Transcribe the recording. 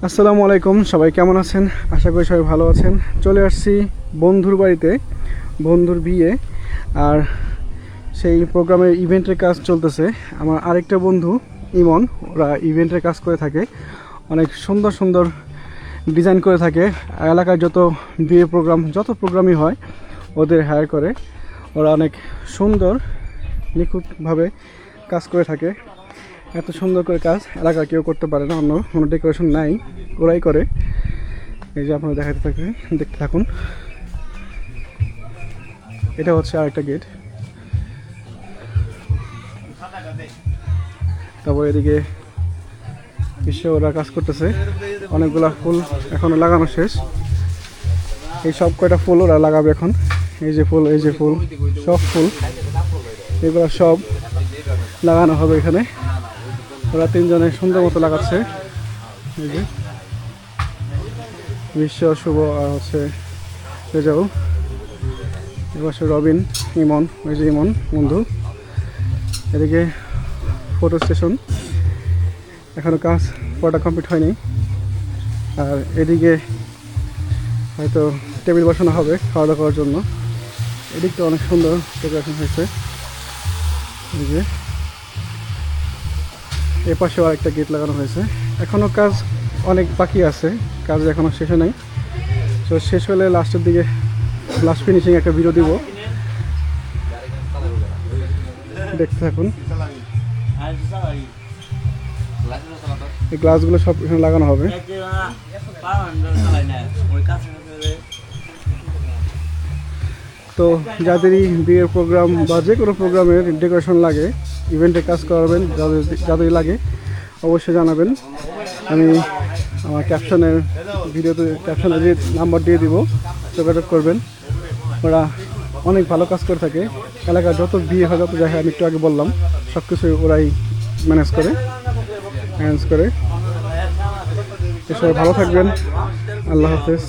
আসসালামু আলাইকুম, সবাই কেমন আছেন? আশা করি সবাই ভালো আছেন। চলে আসছি বন্ধুর বাড়িতে, বন্ধুর বিয়ে, আর সেই প্রোগ্রামের ইভেন্টের কাজ চলতেছে। আমার আরেকটা বন্ধু ইমন, ওরা ইভেন্টের কাজ করে থাকে, অনেক সুন্দর সুন্দর ডিজাইন করে থাকে। এলাকায় যত বিয়ে প্রোগ্রাম, যত প্রোগ্রামই হয় ওদের হায়ার করে। ওরা অনেক সুন্দর নিখুঁতভাবে কাজ করে থাকে। এত সুন্দর করে কাজ এলাকা কেউ করতে পারে না, অন্য কোনো ডেকোরেশন নাই, ওরাই করে। এই যে আপনারা দেখাতে থাকবেন, দেখতে থাকুন। এটা হচ্ছে আরেকটা গেট। তারপর এদিকে বিশ্বে ওরা কাজ করতেছে, অনেকগুলা ফুল এখনো লাগানো শেষ। এই সব কয়টা ফুল ওরা লাগাবে এখন। এই যে ফুল, এই যে ফুল, সব ফুল এগুলো সব লাগানো হবে এখানে। ওরা তিনজনে সুন্দর মতো লাগাচ্ছে। এই যে বিশ্ব, শুভ আর হচ্ছে রেজাউল, এবার রবিন, ইমন, ওই যে ইমন বন্ধু। এদিকে ফটো স্টেশন, এখনও কাজ পুরোটা কমপ্লিট হয়নি। আর এদিকে হয়তো টেবিল বসানো হবে খাওয়া দাওয়া করার জন্য। এদিকটা অনেক সুন্দর ডেকোরেশন হয়েছে। এই যে এ পাশেও আরেকটা গেট লাগানো হয়েছে। এখনও কাজ অনেক বাকি আছে, কাজ এখনও শেষ হয় নাই। তো শেষ হলে লাস্টের দিকে লাস্ট ফিনিশিং একটা ভিডিও দিব, দেখতে থাকুন। এই গ্লাসগুলো সব এখানে লাগানো হবে। তো যাদেরই বিয়ের প্রোগ্রাম বা যে কোনো প্রোগ্রামের ডেকোরেশন লাগে, ইভেন্টে কাজ করাবেন, যাদের লাগে অবশ্যই জানাবেন। আমি আমার ক্যাপশনের ভিডিওতে ক্যাপশনে যে নাম্বার দিয়ে দিব, যোগাযোগ করবেন। ওরা অনেক ভালো কাজ করে থাকে। এলাকার যত বিয়ে হয়, যত জায়গায় আমি একটু আগে বললাম, সব কিছু ওরাই ম্যানেজ করে। এসব ভালো থাকবেন। আল্লাহ হাফেজ।